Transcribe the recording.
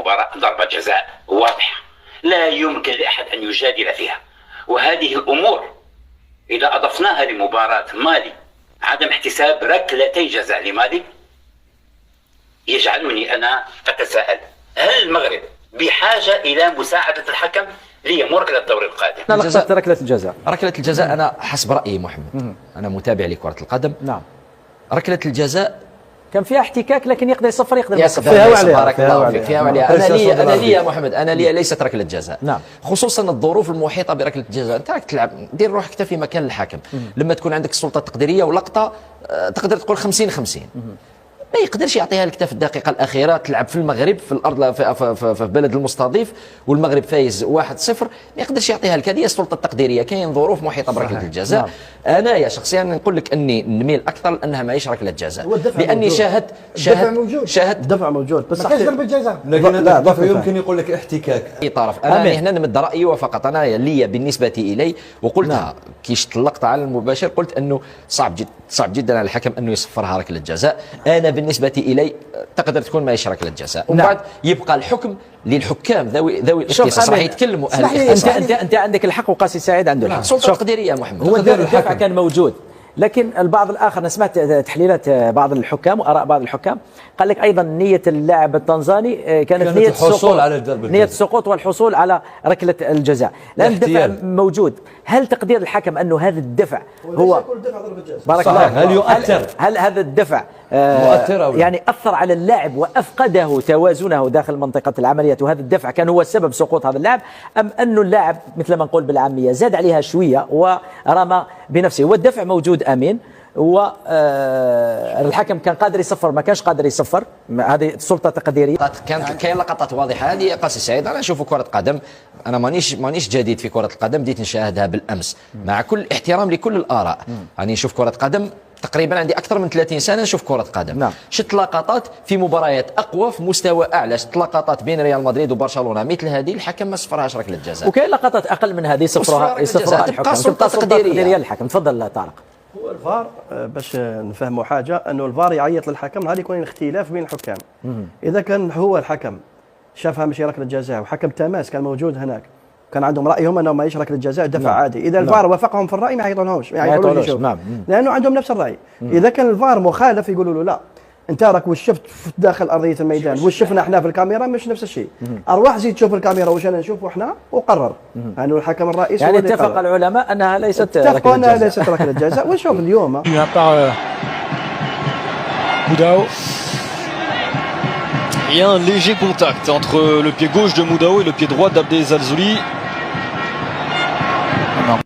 المباراة ضربة جزاء واضحة لا يمكن لأحد أن يجادل فيها. وهذه الأمور إذا أضفناها لمباراة مالي، عدم احتساب ركلتي جزاء لمالي يجعلني أنا أتساءل، هل المغرب بحاجة إلى مساعدة الحكم ليمر إلى الدور القادم؟ لقطة ركلة الجزاء. ركلة الجزاء أنا حسب رأيي محمد، أنا متابع لكرة القدم. نعم. ركلة الجزاء كان فيها احتكاك لكن يقدر يصفر، يقدر يصفر. فيها بارك الله فيك. فيها وعليها. أنا لي يا محمد، أنا لي ليست ركلة جزاء. نعم. خصوصا الظروف المحيطة بركلة الجزاء. أنت راك تلعب، دير روحك أنت في مكان الحكم. لما تكون عندك السلطة التقديرية ولقطة تقدر تقول 50-50، ما يقدرش يعطيها لك في الدقيقة الأخيرة. تلعب في المغرب في الأرض في بلد المستضيف والمغرب فايز 1-0، ما يقدرش يعطيها لك. هذه السلطة التقديرية. كاين ظروف محيطة بركلة الجزاء. نعم. أنا يا شخصيا نقول لك أني نميل أكثر لأنها ماهيش ركلة جزاء، لأني شاهدت الدفع موجود بس ما كاينش ضربة جزاء. لا يمكن يقول لك احتكاك اي طرف. انا هنا نمد رايي وفقط، انا لي بالنسبه الي وقلتها كي طلقت على المباشر، قلت انه صعب جدا على الحكم انه يصفرها ركله جزاء. انا بالنسبه الي تقدر تكون ماهيش ركله جزاء. ومن بعد يبقى الحكم للحكام ذوي الاختصاص، راح يتكلموا اهل الاختصاص. انت عندك الحق وقاسي سعيد عنده الحق. سلطه تقديريه يا محمد. هو الدفع كان موجود، لكن البعض الآخر أنا سمعت تحليلات بعض الحكام وآراء بعض الحكام، قال لك أيضا نية اللاعب التنزاني كانت نية السقوط، نية السقوط والحصول على ركلة الجزاء، لأن الدفع موجود. هل تقدير الحكم أنه هذا الدفع هو بارك الله، هل يؤثر؟ هل هذا الدفع يعني أثر على اللاعب وأفقده توازنه داخل منطقة العمليات، وهذا الدفع كان هو سبب سقوط هذا اللاعب، أم أنه اللاعب مثل ما نقول بالعامية زاد عليها شوية ورمى بنفسه؟ والدفع موجود امين، والحكم كان قادر يصفر، ما كانش قادر يصفر. هذه السلطه التقديريه. كاين لقطات واضحه. هذه قاسي سعيد، انا اشوف كره قدم، انا مانيش جديد في كره القدم، بديت نشاهدها بالامس مع كل احترام لكل الاراء. يعني نشوف كره قدم تقريبا عندي اكثر من 30 سنه نشوف كره قدم. نعم. شفت لقطات في مباريات اقوى في مستوى اعلى، شفت لقطات بين ريال مدريد وبرشلونه مثل هذه الحكم ما صفرهاش ركله جزاء، وكاين لقطات اقل من هذه يصفرها تبقى سلطه تقديريه الحكم. تفضل طارق. هو الفار باش نفهموا حاجه، انه الفار يعيط للحكم هذا يكون اختلاف بين الحكام. اذا كان هو الحكم شافها ماشي ركله جزاء وحكم تماس كان موجود هناك كان عندهم رايهم انه ماهيش ركله جزاء دفع عادي، اذا الفار وافقهم في الراي ما يعيطونهمش، نعم. لانه عندهم نفس الراي. اذا كان الفار مخالف يقولوا له لا انت راك واش شفت داخل ارضيه الميدان، واش شفنا احنا في الكاميرا مش نفس الشيء. ارواح زيد تشوف الكاميرا واش انا نشوفه احنا وقرر انه الحكم الرئيسي يعني اتفق العلماء انها ليست ركله جزاء. ليست ركله جزاء. ونشوف اليوم Moudao. Il y a un léger contact entre le pied gauche de Moudao et le pied droit d'Abdel Zalzouli. Non.